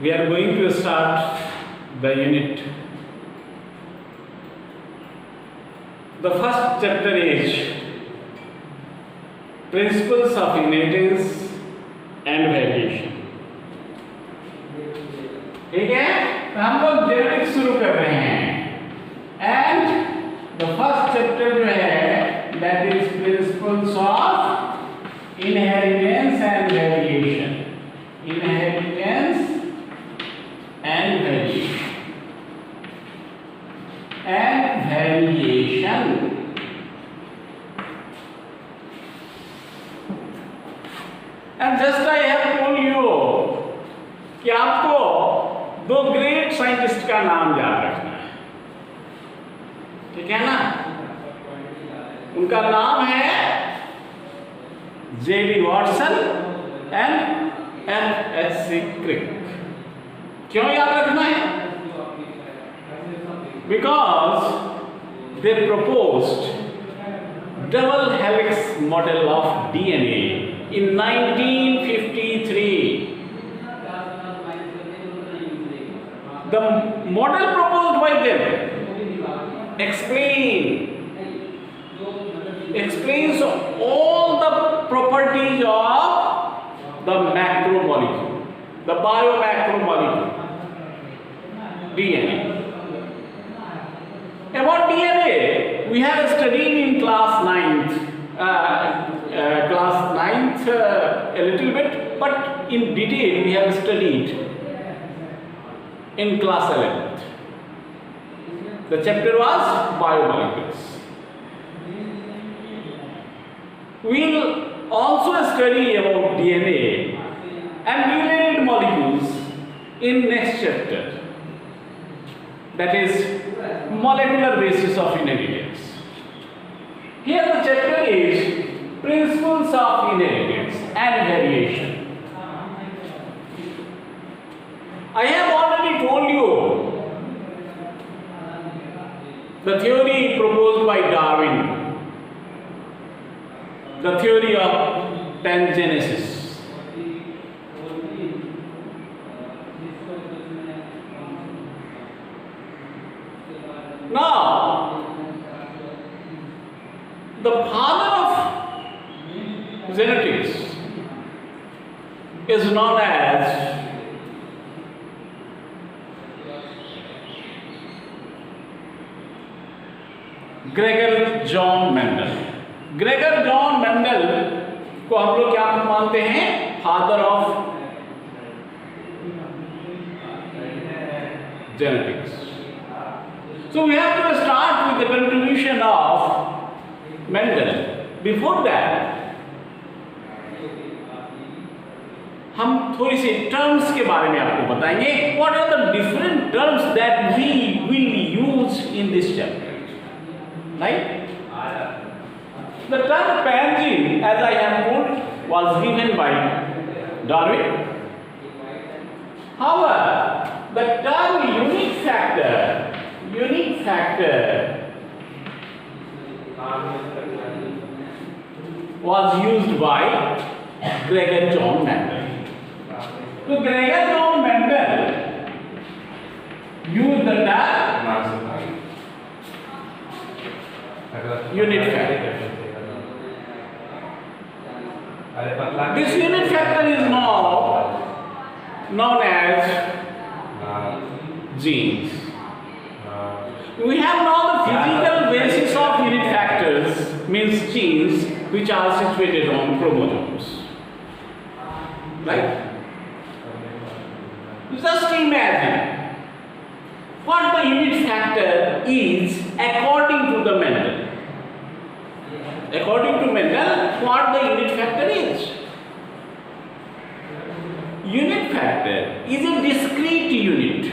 we are going to start the unit. The first chapter is Principles of Inheritance and Variation. ठीक है, तो हम लोग genetics शुरू कर रहे हैं एंड द फर्स्ट चैप्टर जो है that is principles of inheritance and variation. Inheritance and variation and just I have told you कि आपको दो ग्रेट साइंटिस्ट का नाम याद रखना है. ठीक है ना? उनका नाम है J.B. Watson and F.S.C. क्रिक. क्यों याद रखना है? Because they proposed double helix model of DNA in 1953. The model proposed by them explains all the properties of the macromolecule, the biomacromolecule, DNA. About DNA, we have studied in class 9th a little bit, but in detail we have studied in class 11th. The chapter was biomolecules. We will also study about DNA and related molecules in next chapter. That is molecular basis of inheritance. Here the chapter is Principles of Inheritance and Variation. I have already told you the theory proposed by Darwin, the theory of pangenesis. Now, the father of genetics is known as Gregor John Mendel. Gregor John Mendel को हम लोग क्या मानते हैं? Father of genetics. So we have to start with the contribution of Mendel. Before that, हम थोड़ी सी terms के बारे में आपको बताएंगे. What are the different terms that we will use in this chapter? Right? The term pangene, as I have told, was given by Darwin. However, the term unique factor was used by Gregor John Mendel. So Gregor John Mendel used the term unit factor. This unit factor is now known as genes. We have now the physical basis of unit factors, means genes, which are situated on chromosomes. Right? Just imagine what the unit factor is according to the Mendel. According to Mendel, what the unit factor is? Unit factor is a discrete unit,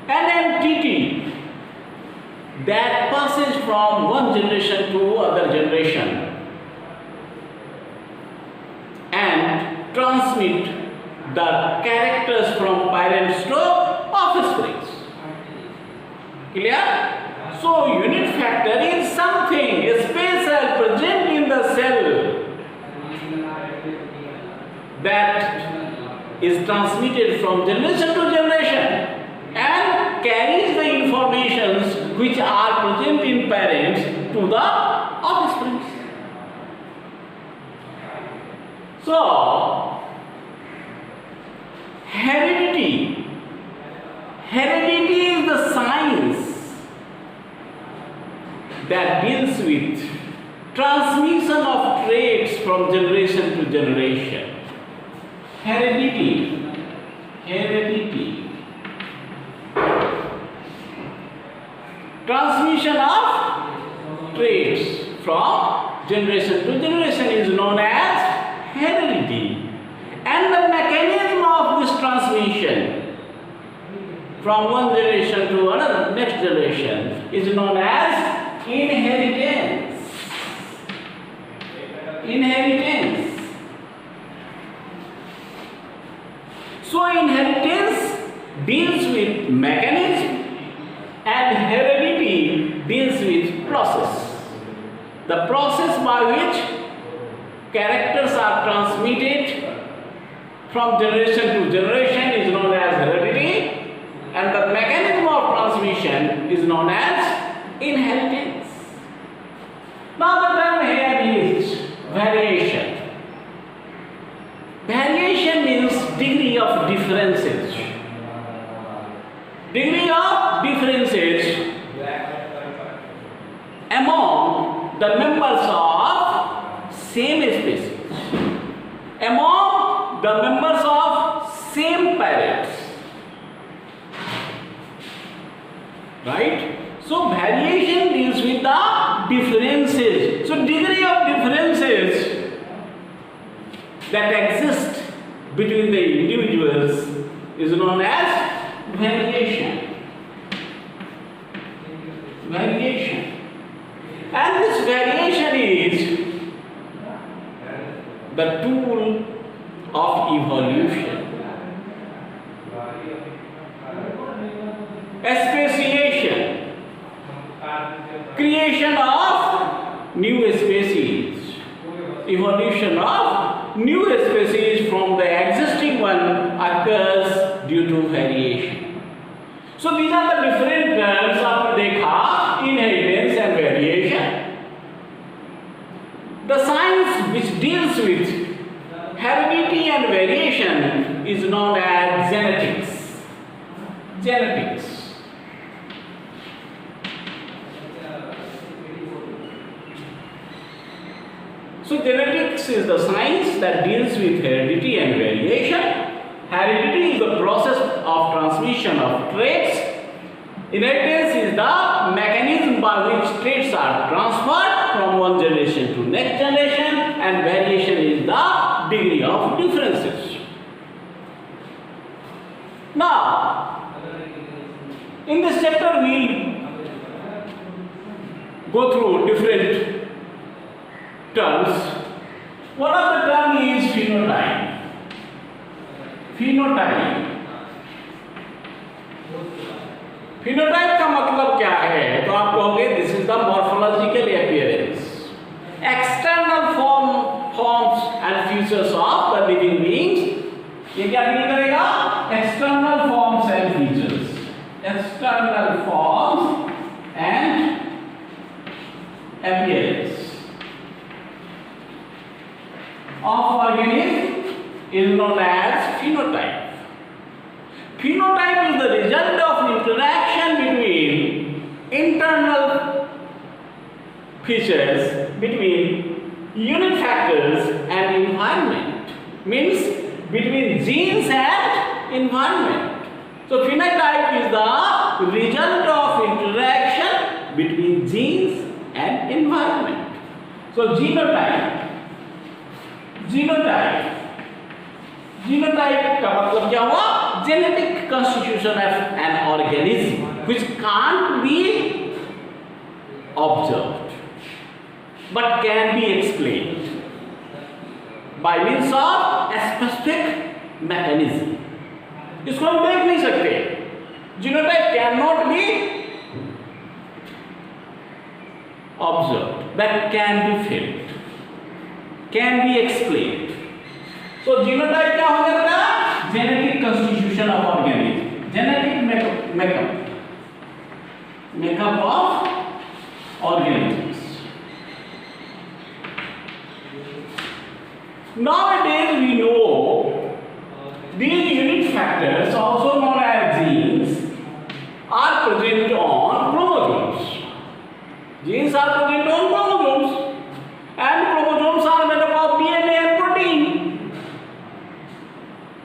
an entity that passes from one generation to other generation and transmit the characters from parents to offspring. Clear? So unit factor is something special present in the cell that is transmitted from generation to generation and carries the informations which are present in parents to the offspring. So, heredity is the science that deals with transmission of traits from generation to generation. Heredity. Transmission of traits from generation to generation is known as heredity. And the mechanism of this transmission from one generation to another, next generation, is known as inheritance. So inheritance deals with mechanism and heredity deals with process. The process by which characters are transmitted from generation to generation is known as heredity, and the mechanism of transmission is known as inheritance. Now the term here is variation. Variation means degree of differences. Degree of differences among the members of same species, among the members of same parents. Right? So variation deals with the differences. So degree of differences that exist between the individuals is known as variation. And this variation is the tool of evolution. Speciation, creation of new species, evolution of new species from the existing one occurs due to variation. So these are the different terms of dekha, inheritance and variation. The science which deals with heredity and variation is known as genetics. So genetics is the science that deals with heredity and variation. Heredity is the process of transmission of traits. Inheritance is the mechanism by which traits are transferred from one generation to next generation, and variation is the degree of differences. Now, in this chapter we go through different terms. One of the terms is phenotype. Phenotype का मतलब क्या है? तो आप कहोगे this is the morphological appearance, external forms and features of the living beings. ये क्या deal करेगा? External forms and features. External forms and appearance of organism is known as phenotype. Phenotype is the result of interaction between internal features between unit factors and environment, means between genes and environment. So phenotype is the result of interaction between genes and environment. So genotype का मतलब क्या हुआ? Genetic constitution of an organism which can't be observed but can be explained by means of a specific mechanism. इसको हम देख नहीं सकते. Genotype cannot be observed but can be felt, can be explained. तो जीनोटाइप क्या हो गया बेटा? Genetic constitution of organism, genetic makeup of organisms. Nowadays we know these unit factors, also known as genes, are present on chromosomes. Genes are present on chromosomes, and chromosomes are made up of DNA and protein.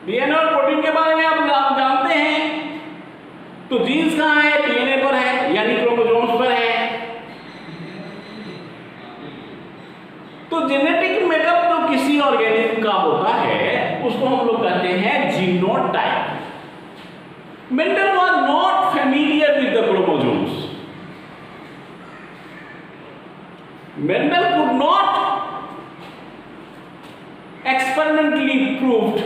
DNA और protein के बारे में आप जानते हैं. तो jeans कहाँ है? DNA पर है, यानी क्रोमोसोम्स पर है. तो जेनेटिक मेकअप जो किसी ऑर्गेनिज्म का होता है उसको हम लोग कहते हैं genotype. Mendel was not familiar with the chromosomes. Mendel could not experimentally proved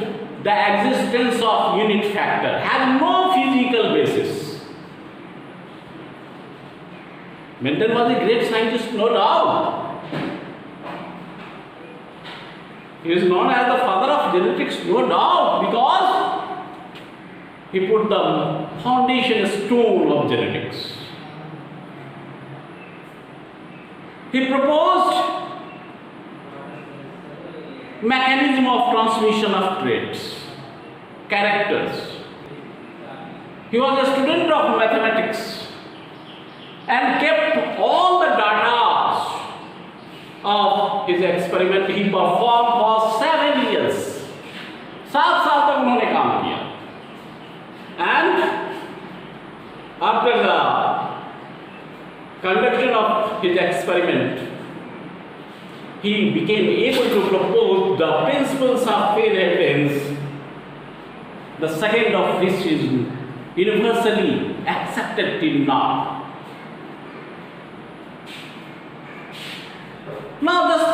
the existence of unit factor, had no physical basis. Mendel was a great scientist, no doubt. He is known as the father of genetics, no doubt, because he put the foundation stone of genetics. He proposed mechanism of transmission of traits, characters. He was a student of mathematics and kept all the data of his experiment. He performed for 7 years. 7 साल तक उन्होंने काम किया. And after the conduction of his experiment, he became able to propose the principles of inheritance, the second of which is universally accepted till now. Now just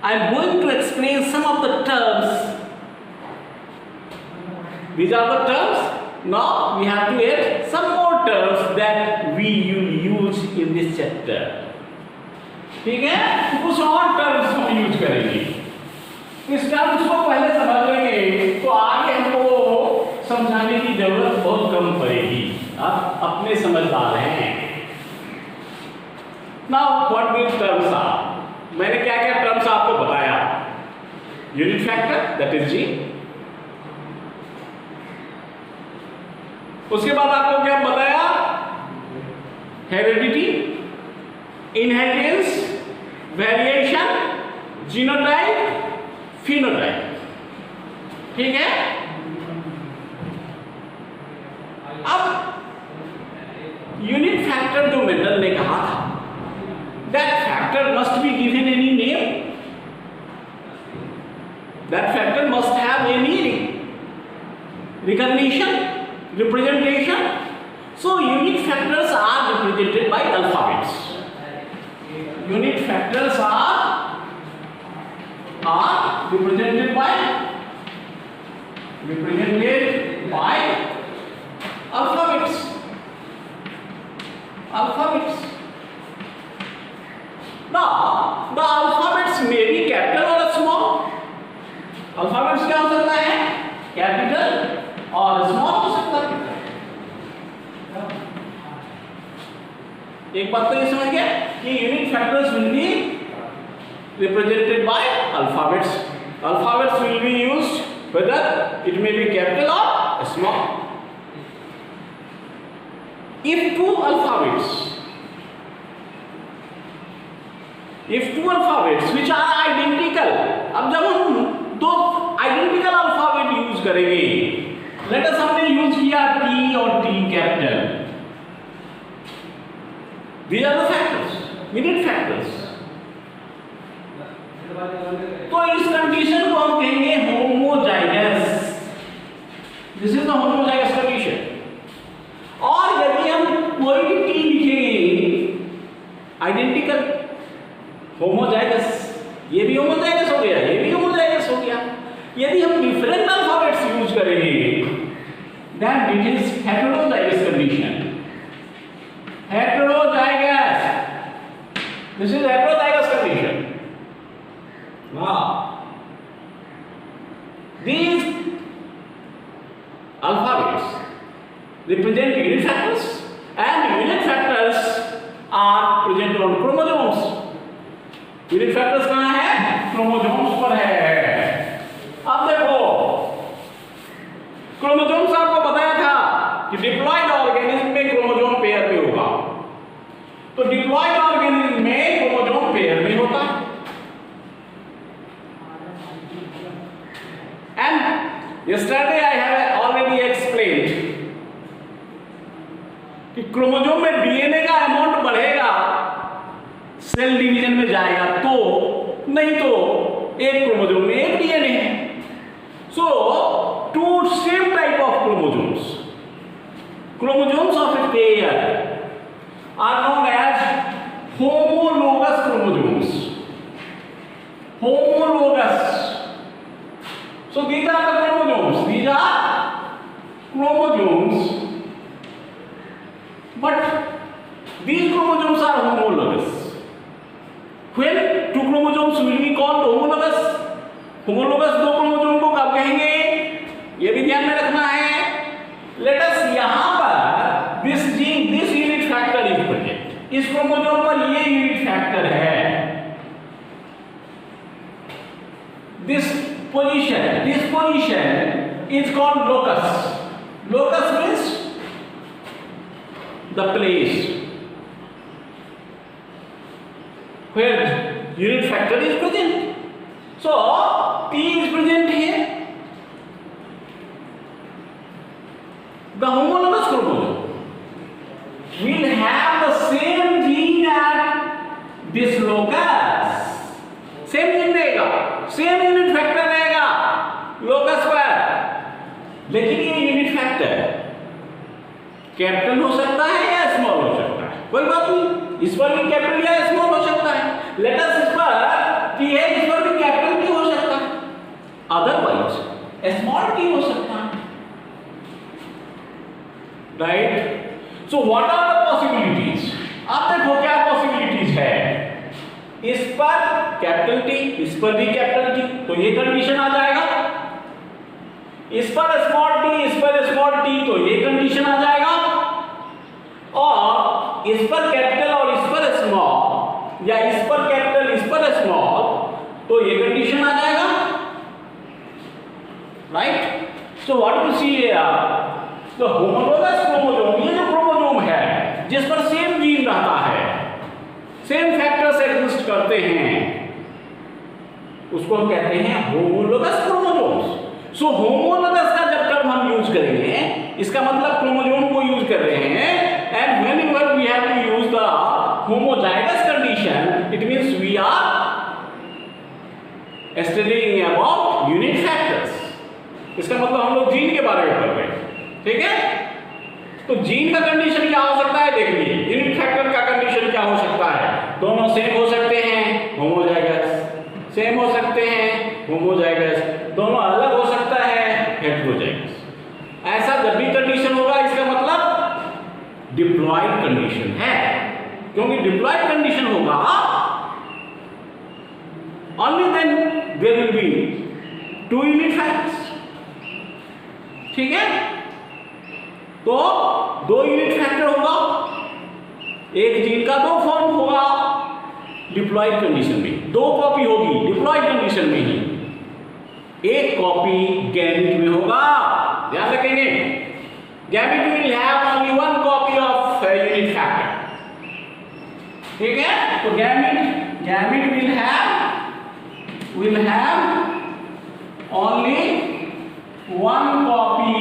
I am going to explain some of the terms. These are the terms. Now we have to add some more terms that we will use in this chapter. ठीक है? कुछ और terms हम use करेंगे. इस terms को पहले समझ लेंगे तो आगे हमको समझाने की जरूरत बहुत कम पड़ेगी. आप अपने समझदार हैं. Now what these terms are? मैंने क्या क्या टर्म्स आपको बताया? यूनिट फैक्टर, दैट इज जी. उसके बाद आपको क्या बताया? Heredity, inheritance, variation, genotype, phenotype. ठीक है? अब यूनिट फैक्टर जो मेंडल ने कहा था, that factor must be given any name. That factor must have any recognition, representation. So unit factors are represented by alphabets. Unit factors are represented by alphabets. Now the alphabets may be capital or small. Alphabets क्या हो सकता है? Capital और small हो सकता है. एक बात तो ये समझ गए कि unit factors will be represented by alphabets. Alphabets will be used whether it may be capital or small. If two alphabets which are identical, अब जब हम दो identical alphabet use करेंगे, let us हमने use किया T और T capital. These are the factors, unit factors. तो इस कंडीशन को हम कहेंगे homozygous. This is the homozygous condition. और यदि हम कोई भी T लिखेंगे identical, homozygous, ये भी homozygous हो गया, ये भी homozygous हो गया. यदि हम different alphabets यूज करेंगे, then it is heterozygous condition. Heterozygous. This is heterozygous condition. Now, These alphabets represent unit factors, and unit factors are present on chromosomes. Unit factors कहाँ है? क्रोमोसोम्स पर है। अब देखो, क्रोमोसोम्स आपको बताया था कि डिप्लॉयड ऑर्गेनिज्म में क्रोमोसोम पेयर में होगा, तो डिप्लॉयड ऑर्गेनिज्म में क्रोमोसोम पेयर में होता है। And yesterday I have already explained कि क्रोमोसोम में डीएनए का अमाउंट बढ़ेगा, सेल डिवीजन में जाएगा, तो नहीं तो एक क्रोमोसोम में एक डीएनए है। So two same type of chromosomes of a pair are known as homologous chromosomes. Homologous. So these are the chromosomes. These are chromosomes, but these chromosomes are homologous. When two chromosomes will be called homologous, homologous दो chromosome को कब कहेंगे, ये भी ध्यान में रखना है। Let us यहाँ पर this gene, this unit factor is present. इस क्रोमोसोम पर ये यूनिट फैक्टर है। This position is called locus. Locus means the place where unit factor is present. So T is present here. The homologous chromosome will have the same gene at this locus. Same gene रहेगा, same unit factor रहेगा locus पर, लेकिन ये unit factor capital हो सकता है या small हो सकता है, कोई बात नहीं, इस पर भी कैपिटल या स्मॉल हो सकता है। लेटस इस पर टी है, इस पर भी कैपिटल टी हो सकता है, अदरवाइज स्मॉल टी हो सकता है, right. So what are the possibilities? आप देखो क्या पॉसिबिलिटीज है। इस पर कैपिटल टी, इस पर भी कैपिटल टी, तो ये कंडीशन आ जाएगा। इस पर स्मॉल टी, इस पर स्मॉल टी, तो ये कंडीशन आ जाएगा। और इस पर कैपिटल और इस पर स्मॉल, या इस पर कैपिटल इस पर स्मॉल, तो ये कंडीशन आ जाएगा, right. So what you see here, the homologous chromosome, ये जो क्रोमोसोम है जिस पर सेम जीन रहता है, सेम फैक्टर्स एग्जिस्ट करते हैं, उसको हम कहते हैं होमोलोगस क्रोमोसोम्स। सो होमोलोगस का जब टर्म हम यूज करेंगे, इसका मतलब क्रोमोसोम को यूज कर रहे हैं। And whenever we have to use the homozygous condition, it means we are studying about unit factors. इसका मतलब हम लोग जीन के बारे में पढ़ रहे हैं, ठीक है। तो जीन का कंडीशन क्या हो सकता है, देख लीजिए। यूनिट फैक्टर का कंडीशन क्या हो सकता है, दोनों सेम हो सकते हैं, होमोजाइगस, सेम हो सकते हैं, होमोजाइगस, दोनों अलग हो सकता है, हेटेरोजाइगस। ऐसा जब भी कंडीशन होगा, इसका मतलब डिप्लॉयड कंडीशन है, क्योंकि डिप्लॉयड कंडीशन होगा only then there will be two unit factors, ठीक है। तो दो यूनिट फैक्टर होगा, एक जीन का दो फॉर्म होगा डिप्लॉयड कंडीशन में, दो कॉपी होगी डिप्लॉयड कंडीशन में ही, एक कॉपी गैमेट में होगा। ध्यान रखेंगे, gamete will have only one copy of unit factor, ठीक है। तो gamete will have only one copy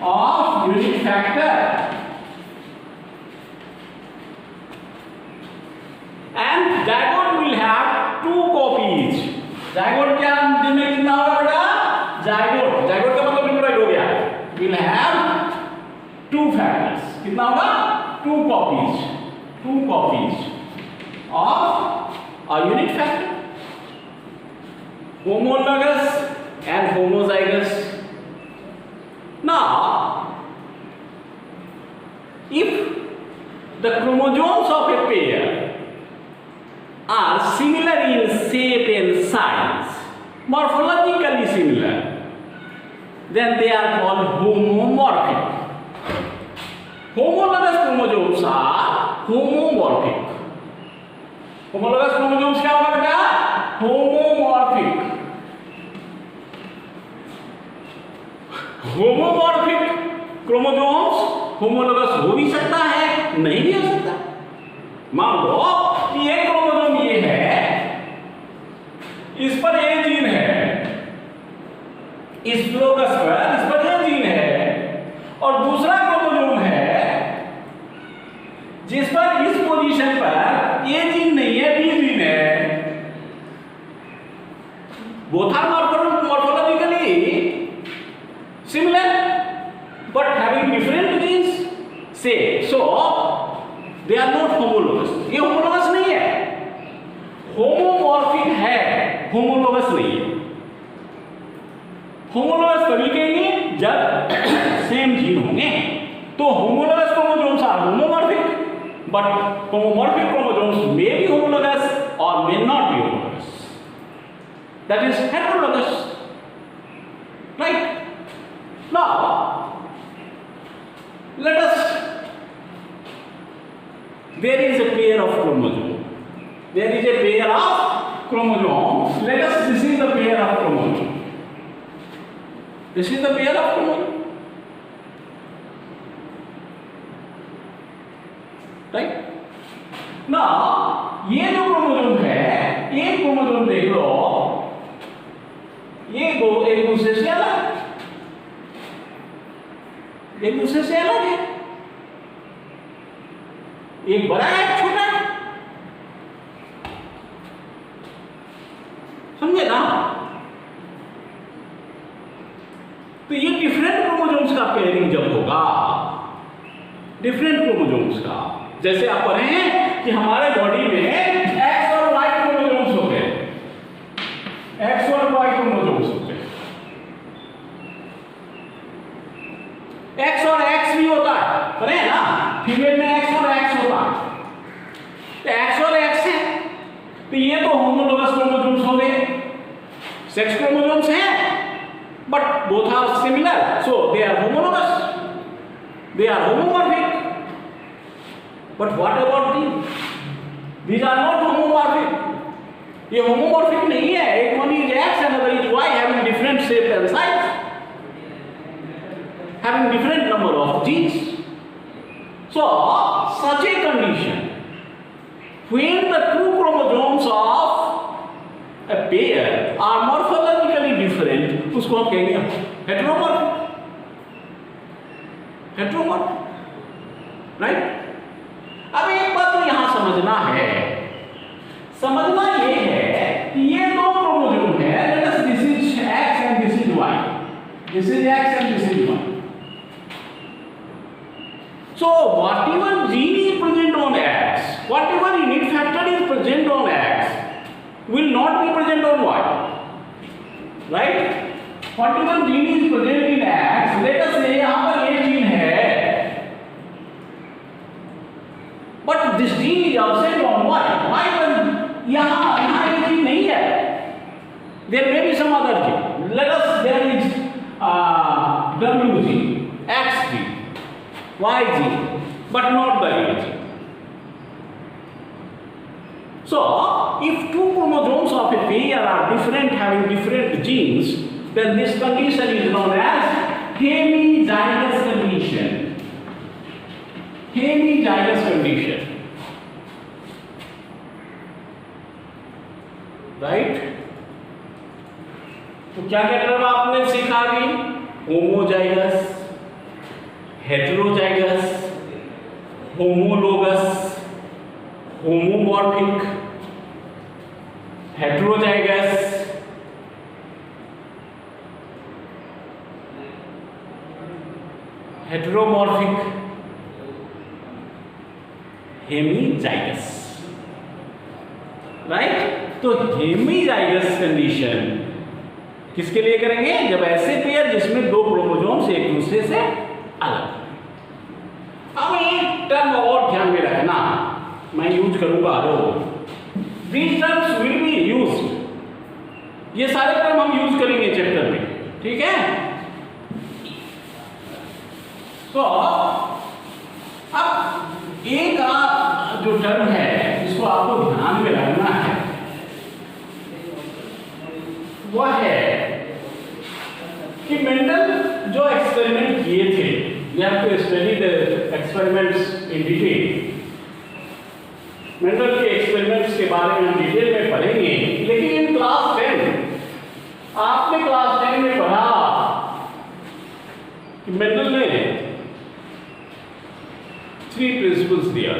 of unit factor, and zygote will have two copies. zygote क्या में कितना होगा बेटा, zygote का मतलब डिप्लॉयड हो गया, will have two factors, कितना होगा, two copies of a unit factor, homologous and homozygous. Now if the chromosomes of a pair are similar in shape and size, morphologically chromosomatically similar, then they are called homomorphic. Homologous chromosomes are homomorphic. Homologous chromosomes क्या होगा बेटा? Homomorphic. Homomorphic chromosomes homologous हो भी सकता है, नहीं भी हो सकता। मान लो कि एक क्रोमोसोम ये है, इस पर ये जीन है, इस लोकस पर इस पर ये जीन है, और दूसरा क्रोमोसोम है जिस पर इस पोजीशन पर ये जीन नहीं है, बी जीन है। Both are morphologically similar but having different genes, say so they are not homologous. ये homologous नहीं है, homomorphic है, homologous नहीं है। homologous तभी कहेंगे जब सेम जीन होंगे, तो homologous chromosomes are homomorphic, but homomorphic chromosomes may be homologous or may not be homologous. That is heterologous, right? Now let us, there is a pair of chromosomes. There is a pair of chromosomes. Let us, this is the pair of chromosomes. This is the pair of chromosomes. Right? Now, ये जो chromosome है, ये chromosome देख लो, ये दो एक दूसरे से अलग, एक दूसरे से अलग है, एक बड़ा है, एक छोटा है, समझे ना? तो ये डिफरेंट क्रोमोसोम्स का पेयरिंग जब होगा, डिफरेंट क्रोमोसोम्स का, जैसे आप पढ़े हैं कि हमारे बॉडी में एक्स और वाई क्रोमोसोम्स होते हैं, एक्स और वाई क्रोमोसोम्स होते हैं, एक्स और एक्स भी होता है, पढ़े हैं ना? फीमेल में एक्स और एक्स होता है, तो एक्स और एक्स है, तो ये तो होमोलोगस क्रोमोसोम्स हो गए, सेक्स क्रोमोसोम्स हैं, but both are similar, so they are homologous, they are homomorphic. But what about these? These are not homomorphic. ये homomorphic नहीं है, एक one is X and another is Y, having different shape and size, having different number of genes. So such a condition, when the two chromosomes of a pair are morphologically different, उसको हम कहेंगे heteromorphic, heteromorphic, right? अब एक बात तो यहां समझना है, समझना ये है कि ये दो क्रोमोसोम है, let us this is X and this is Y, this is X and this is Y. So whatever gene is present on X, whatever unit factor is present on X will not be present on Y, right? Whatever gene is present in X, let us say यहां पर ये gene है, but this gene is absent on Y. Why? यहाँ ये gene नहीं है. There may be some other gene. Let us, there is W gene, X gene, Y gene, but not the A gene. So, if two chromosomes of a pair are different, having different genes, then this condition is known as homozygous condition. Homozygous condition, right? तो क्या क्या term आपने सीखा अभी? Homozygous, heterozygous, homologous, homomorphic, heterozygous, heteromorphic, hemizygous, right? तो hemizygous condition किसके लिए करेंगे? जब ऐसे पेयर जिसमें दो क्रोमोसोम्स एक दूसरे से अलग। अब एक टर्म और ध्यान में रखना, मैं यूज करूंगा these terms will be used, ये सारे टर्म हम यूज करेंगे चैप्टर ठीक है। तो अब एक जो टर्म है जिसको आपको ध्यान में रखना है वह है कि मेंडल जो एक्सपेरिमेंट किए थे, we have to study the experiments in detail. Mendel के एक्सपेरिमेंट्स के बारे में हम डिटेल में पढ़ेंगे, लेकिन इन क्लास 10 आपने क्लास 10 में पढ़ा कि मेंडल ने 3 प्रिंसिपल्स दिया,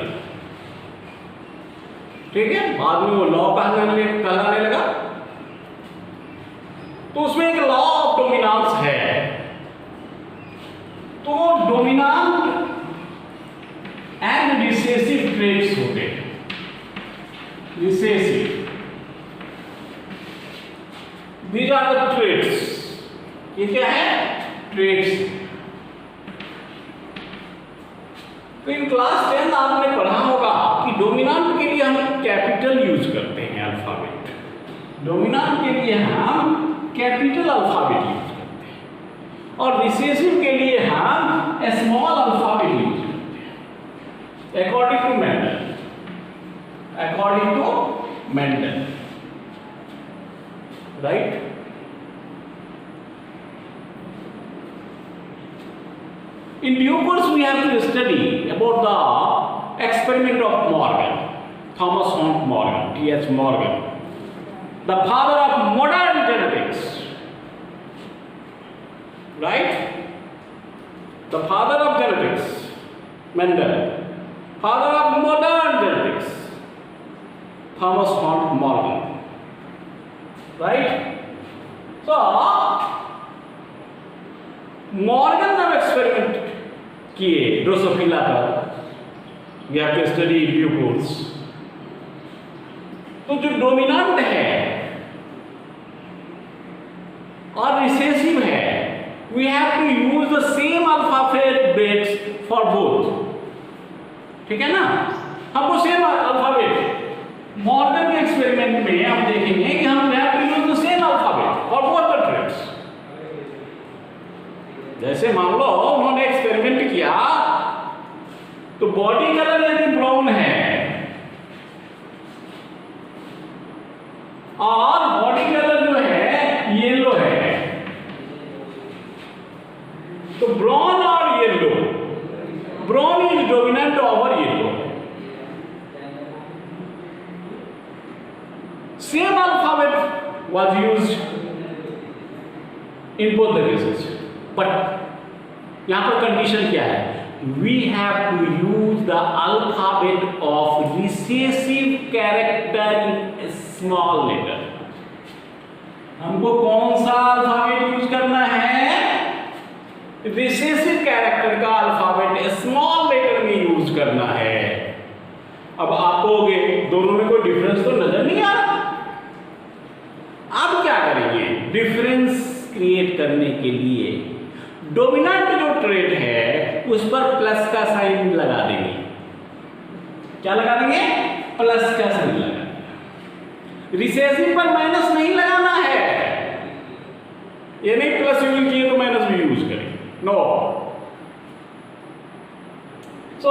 ठीक है। बाद में वो लॉ कहलाने लगा। तो उसमें एक लॉ ऑफ डोमिनेंस है। तो डोमिनेंट एंड रिसेसिव ट्रेट्स होते हैं। Recessive, these are the traits. ये क्या है? ट्रेट्स। तो इन क्लास 10 आपने पढ़ा होगा कि डोमिनेंट के लिए हम कैपिटल यूज करते हैं, अल्फाबेट। डोमिनेंट के लिए हम कैपिटल अल्फाबेट यूज करते हैं और रिसेसिव के लिए हम स्मॉल अल्फाबेट यूज करते हैं, according to Mendel. According to Mendel, right. In due course, we have to study about the experiment of Morgan, Thomas Hunt Morgan, T.H. Morgan, the father of modern genetics, right? The father of genetics, Mendel, father of modern genetics, Thomas Hunt Morgan, right? So, Morgan जब experiment किए Drosophila पर, we have to study in due course. तो जो dominant है और recessive है, we have to use the same alphabet for both, ठीक है ना। हमको सेम अल्फाबेट मॉर्गन के एक्सपेरिमेंट में हम देखेंगे कि हम have to use the same alphabet for both the traits. जैसे मान लो उन्होंने एक्सपेरिमेंट किया तो बॉडी कलर यदि ब्राउन है और बॉडी कलर जो है येलो है, तो ब्राउन और yellow, brown is dominant over yellow. Same alphabet was used in both the cases, but यहां पर कंडीशन क्या है? We have to use the alphabet of recessive character in small letter. हमको कौन सा अल्फाबेट यूज करना है? रिसेसिव कैरेक्टर का अल्फाबेट स्मॉल लेटर में यूज करना है। अब आप कहोगे दोनों में कोई डिफरेंस तो नजर नहीं आ रहा। अब क्या करेंगे? डिफरेंस क्रिएट करने के लिए डोमिनेंट जो ट्रेट है उस पर प्लस का साइन लगा देंगे। क्या लगा देंगे? प्लस का साइन लगा देंगे। रिसेसिव पर माइनस नहीं लगाना है। ये नहीं प्लस यूज किए तो माइनस भी यूज करें, नो। सो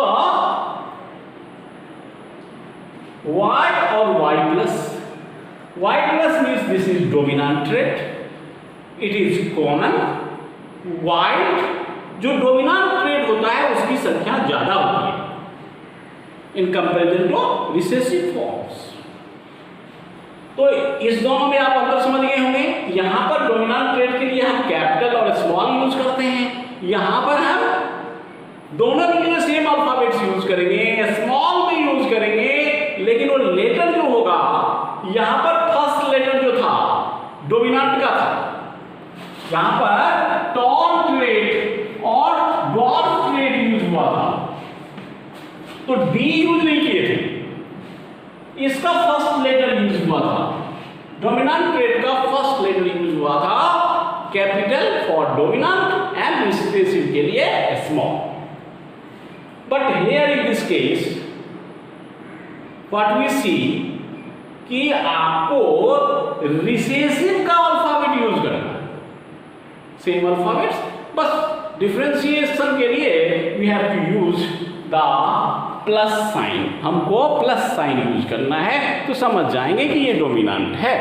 y और y plus means this is dominant trait, it is common। White जो डोमिनेंट ट्रेट होता है उसकी संख्या ज्यादा होती है in comparison to recessive forms. तो इस दोनों में आप अंतर समझ गए होंगे। यहां पर डोमिनेंट ट्रेट के लिए हम कैपिटल और स्मॉल यूज करते हैं, यहां पर हम दोनों के लिए सेम अल्फाबेट्स यूज करेंगे, स्मॉल में यूज करेंगे, लेकिन वो लेटर जो होगा यहां पर फर्स्ट लेटर जो था डोमिनेंट का था, यहां पर टॉल ट्रेट और डॉर्फ ट्रेट यूज हुआ था, तो डी यूज नहीं किए थे। इसका फर्स्ट लेटर यूज हुआ था, डोमिनेंट ट्रेट का फर्स्ट लेटर यूज हुआ था, capital for dominant and recessive के लिए small. But here in this case what we see कि आपको रिसेसिव का अल्फाबेट यूज करना है। Same alphabets. बस डिफरेंशिएशन के लिए we have to use the plus sign, हमको प्लस साइन यूज करना है तो समझ जाएंगे कि ये डोमिनेंट है।